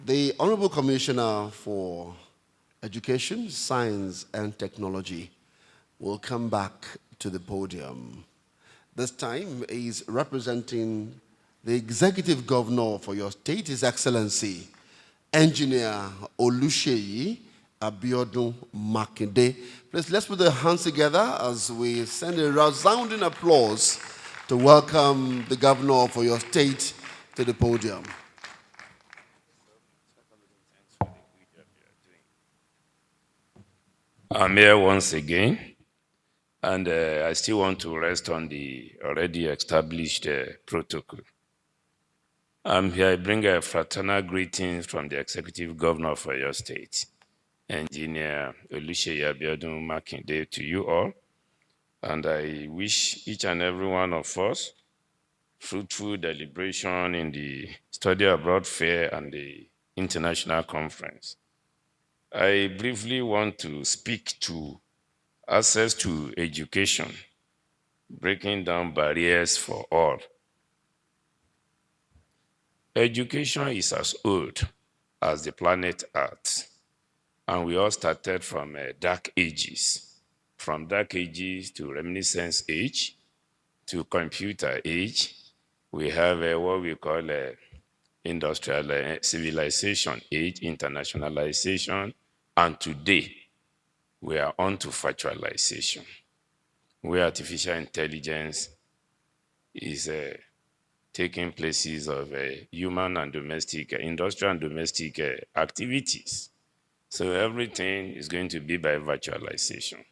The Honorable Commissioner for Education, Science and Technology will come back to the podium. This time is representing the Executive Governor for your state, His Excellency, Engineer Seyi Makinde. Please, let's put the hands together as we send a resounding applause to welcome the Governor for your state to the podium. I'm here once again, and I still want to rest on the already established protocol. I'm here, I bring a fraternal greetings from the Executive Governor of Oyo State, Engineer Seyi Makinde, to you all, and I wish each and every one of us fruitful deliberation in the Study Abroad Fair and the International Conference. I briefly want to speak to access to education, breaking down barriers for all. Education is as old as the planet Earth, and we all started from dark ages. From dark ages to reminiscence age, to computer age, we have what we call industrial civilization age, internationalization, and today we are on to virtualization, where artificial intelligence is taking places of human and domestic, industrial and domestic activities. So everything is going to be by virtualization.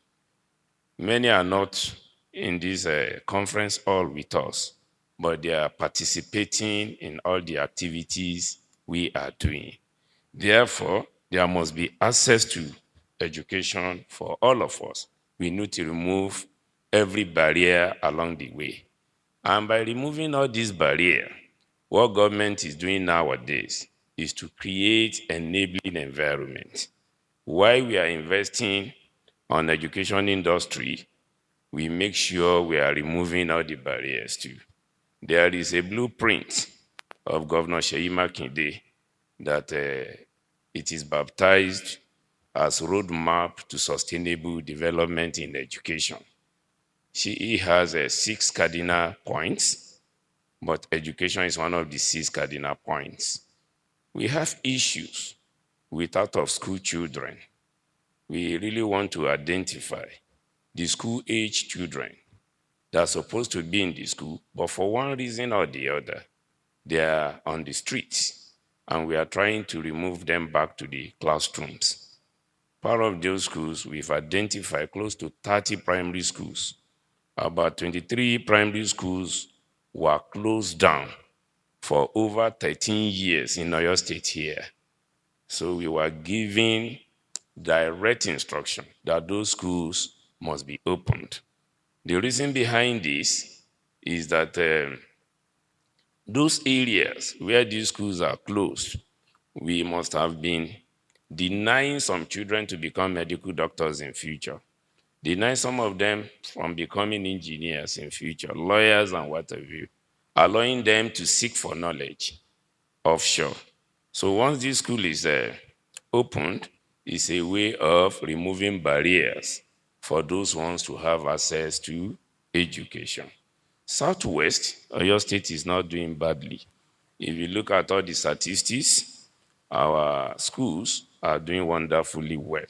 Many are not in this conference hall with us, but they are participating in all the activities we are doing. Therefore, there must be access to education for all of us. We need to remove every barrier along the way. And by removing all these barriers, what government is doing nowadays is to create enabling environment. While we are investing on education industry, we make sure we are removing all the barriers too. There is a blueprint of Governor Seyi Makinde that it is baptized as roadmap to sustainable development in education. He has 6 cardinal points, but education is one of the 6 cardinal points. We have issues with out-of-school children. We really want to identify the school-age children that are supposed to be in the school, but for one reason or the other, they are on the streets, and we are trying to remove them back to the classrooms. Part of those schools, we've identified close to 30 primary schools. About 23 primary schools were closed down for over 13 years in Oyo State here. So we were giving direct instruction that those schools must be opened. The reason behind this is that those areas where these schools are closed, we must have been denying some children to become medical doctors in future, deny some of them from becoming engineers in future, lawyers and what have you, allowing them to seek for knowledge offshore. So once this school is opened, it's a way of removing barriers for those ones to have access to education. Southwest, Oyo State is not doing badly. If you look at all the statistics, our schools are doing wonderfully well.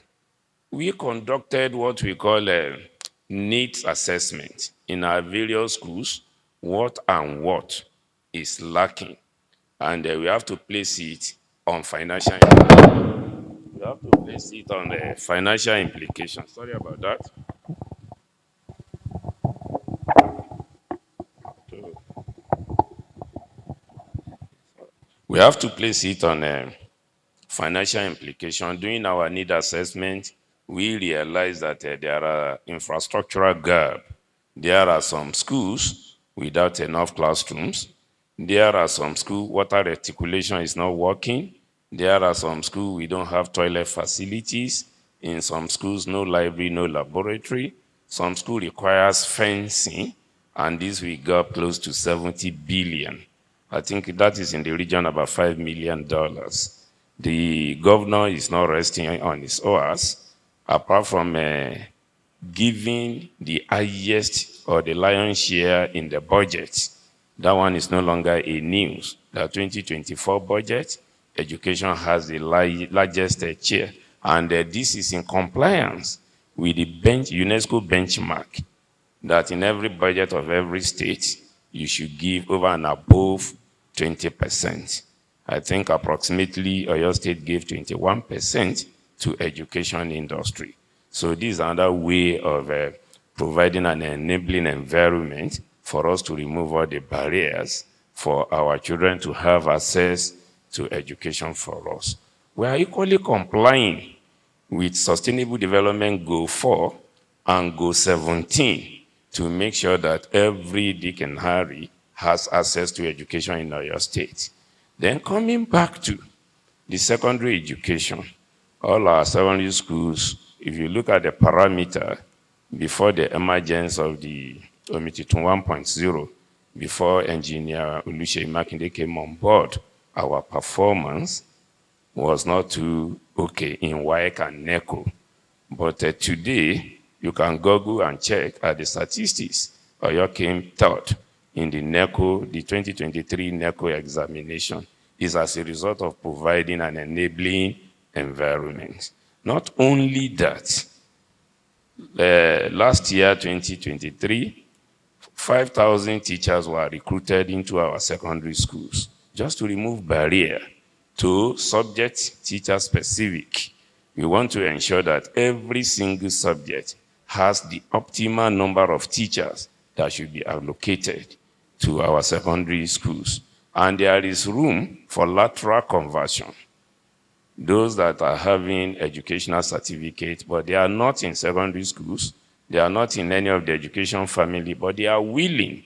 We conducted what we call a needs assessment in our various schools, what and what is lacking. And we have to place it on financial implications. Sorry about that. We have to place it on financial implication. Doing our need assessment, we realize that there are infrastructural gap. There are some schools without enough classrooms. There are some schools water reticulation is not working. There are some schools we don't have toilet facilities. In some schools, no library, no laboratory. Some school requires fencing, and this we got close to 70 billion. I think that is in the region about $5 million. The governor is not resting on his oars, apart from giving the highest or the lion's share in the budget. That one is no longer a news. The 2024 budget, education has the largest share, and this is in compliance with the UNESCO benchmark that in every budget of every state, you should give over and above 20%. I think approximately Oyo State gave 21% to education industry. So this is another way of providing an enabling environment for us to remove all the barriers for our children to have access to education for us. We are equally complying with Sustainable Development Goal 4 and Goal 17 to make sure that every Dick and Harry has access to education in Oyo State. Then coming back to the secondary education, all our secondary schools, if you look at the parameter before the emergence of the Omititun 1.0, before Engineer Seyi Makinde came on board, our performance was not too okay in WAEC and NECO. But today, you can Google and check at the statistics. Oyo came third in the NECO, the 2023 NECO examination, is as a result of providing an enabling environment. Not only that, last year, 2023, 5,000 teachers were recruited into our secondary schools just to remove barrier to subject teacher specific. We want to ensure that every single subject has the optimal number of teachers that should be allocated to our secondary schools. And there is room for lateral conversion. Those that are having educational certificates, but they are not in secondary schools, they are not in any of the education family, but they are willing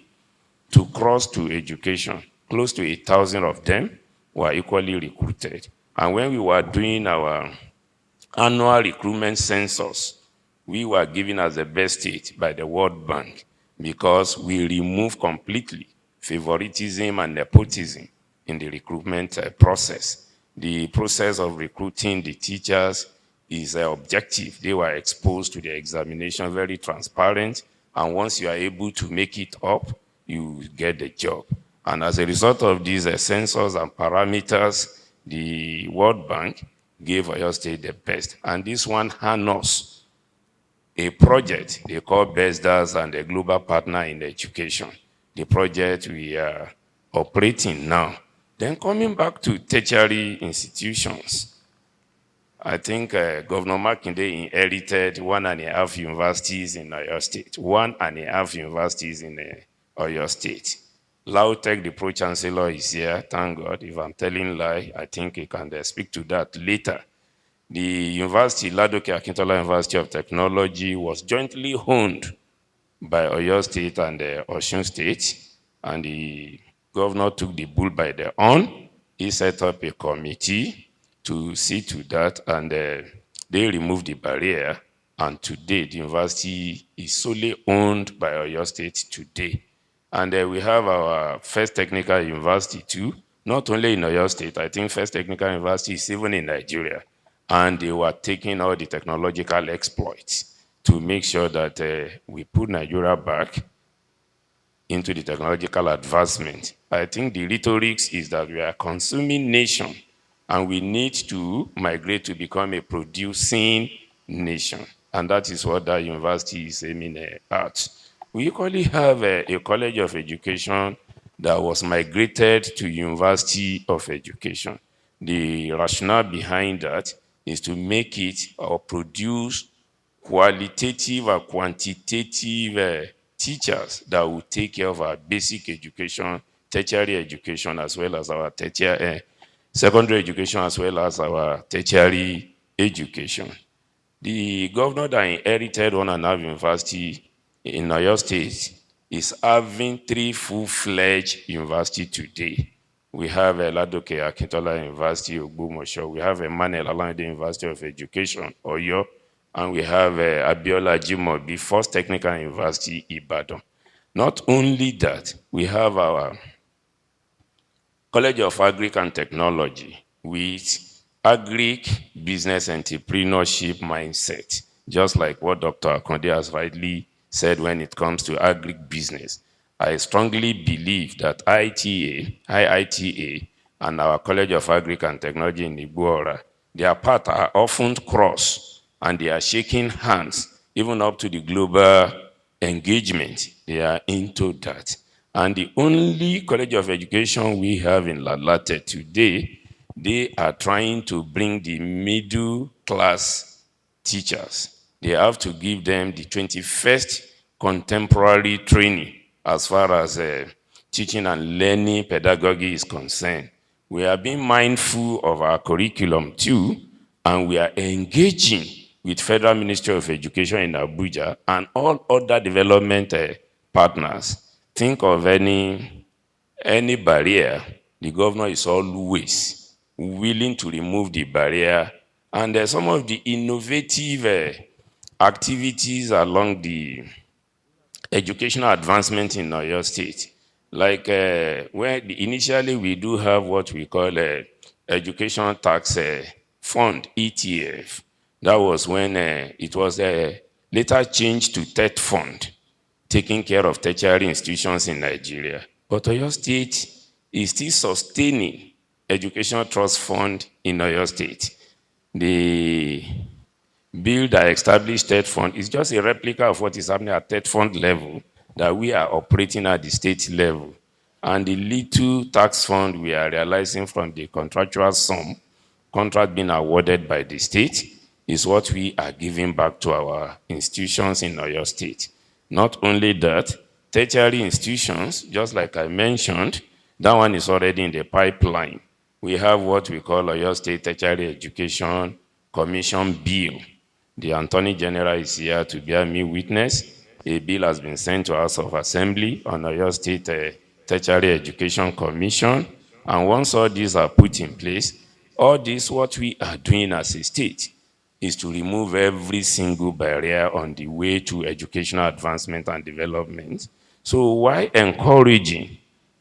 to cross to education. Close to 1,000 of them were equally recruited. And when we were doing our annual recruitment census, we were given as the best state by the World Bank because we removed completely favoritism and nepotism in the recruitment process. The process of recruiting the teachers is objective. They were exposed to the examination, very transparent, and once you are able to make it up, you get the job. And as a result of these sensors and parameters, the World Bank gave Oyo State the best. And this one harnessed a project they call BESDAS and a global partner in education. The project we are operating now. Then coming back to tertiary institutions, I think Governor Makinde inherited 1.5 universities in Oyo State, 1.5 universities in Oyo State. Lautech, the pro-chancellor, is here, thank God. If I'm telling lie, I think he can speak to that later. The university, Ladoke Akintola University of Technology, was jointly owned by Oyo State and Osun State, and the governor took the bull by the horn. He set up a committee to see to that, and they removed the barrier, and today the university is solely owned by Oyo State today. And we have our first technical university too, not only in Oyo State. I think first technical university is even in Nigeria. And they were taking all the technological exploits to make sure that we put Nigeria back into the technological advancement. I think the rhetoric is that we are a consuming nation and we need to migrate to become a producing nation. And that is what that university is aiming at. We equally have a college of education that was migrated to University of Education. The rationale behind that is to make it or produce qualitative or quantitative teachers that will take care of our basic education, tertiary education, as well as our secondary education, as well as our tertiary education. The governor that inherited 1.5 university in Oyo State is having 3 full-fledged universities today. We have Ladoke Akintola University, Ogbomoso. We have Emmanuel Alayande University of Education, Oyo. And we have Abiola Jimobi, First Technical University, Ibadan. Not only that, we have our College of Agric and Technology with agri-business entrepreneurship mindset, just like what Dr. Akonde has rightly said when it comes to agri-business. I strongly believe that IITA, and our College of Agric and Technology in Igboora, their paths are often crossed, and they are shaking hands, even up to the global engagement. They are into that. And the only College of Education we have in Lalate today, they are trying to bring the middle class teachers. They have to give them the 21st contemporary training as far as teaching and learning pedagogy is concerned. We are being mindful of our curriculum too, and we are engaging with Federal Ministry of Education in Abuja and all other development partners. Think of any barrier, the governor is always willing to remove the barrier. And some of the innovative activities along the educational advancement in Oyo State, like where initially we do have what we call education tax fund, ETF. That was when it was later changed to TET fund, taking care of tertiary institutions in Nigeria. But Oyo State is still sustaining educational trust fund in Oyo State. The bill that established TET fund is just a replica of what is happening at TET fund level that we are operating at the state level. And the little tax fund we are realizing from the contractual sum, contract being awarded by the state, is what we are giving back to our institutions in Oyo State. Not only that, tertiary institutions, just like I mentioned, that one is already in the pipeline. We have what we call Oyo State Tertiary Education Commission Bill. The Attorney General is here to bear me witness. A bill has been sent to House of Assembly on Oyo State Tertiary Education Commission. And once all these are put in place, all this, what we are doing as a state, is to remove every single barrier on the way to educational advancement and development. So why encouraging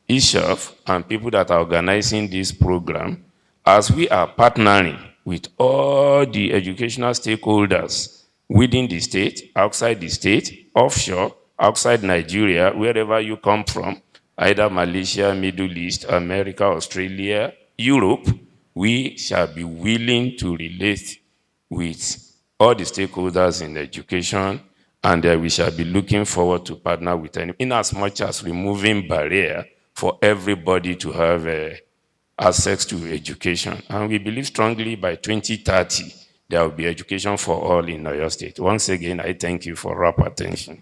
ISAF and people that are organizing this program, as we are partnering with all the educational stakeholders within the state, outside the state, offshore, outside Nigeria, wherever you come from, either Malaysia, Middle East, America, Australia, Europe, we shall be willing to relate with all the stakeholders in education, and we shall be looking forward to partner with them in as much as removing barrier for everybody to have access to education. And we believe strongly by 2030, there will be education for all in Oyo State. Once again, I thank you for rapt attention.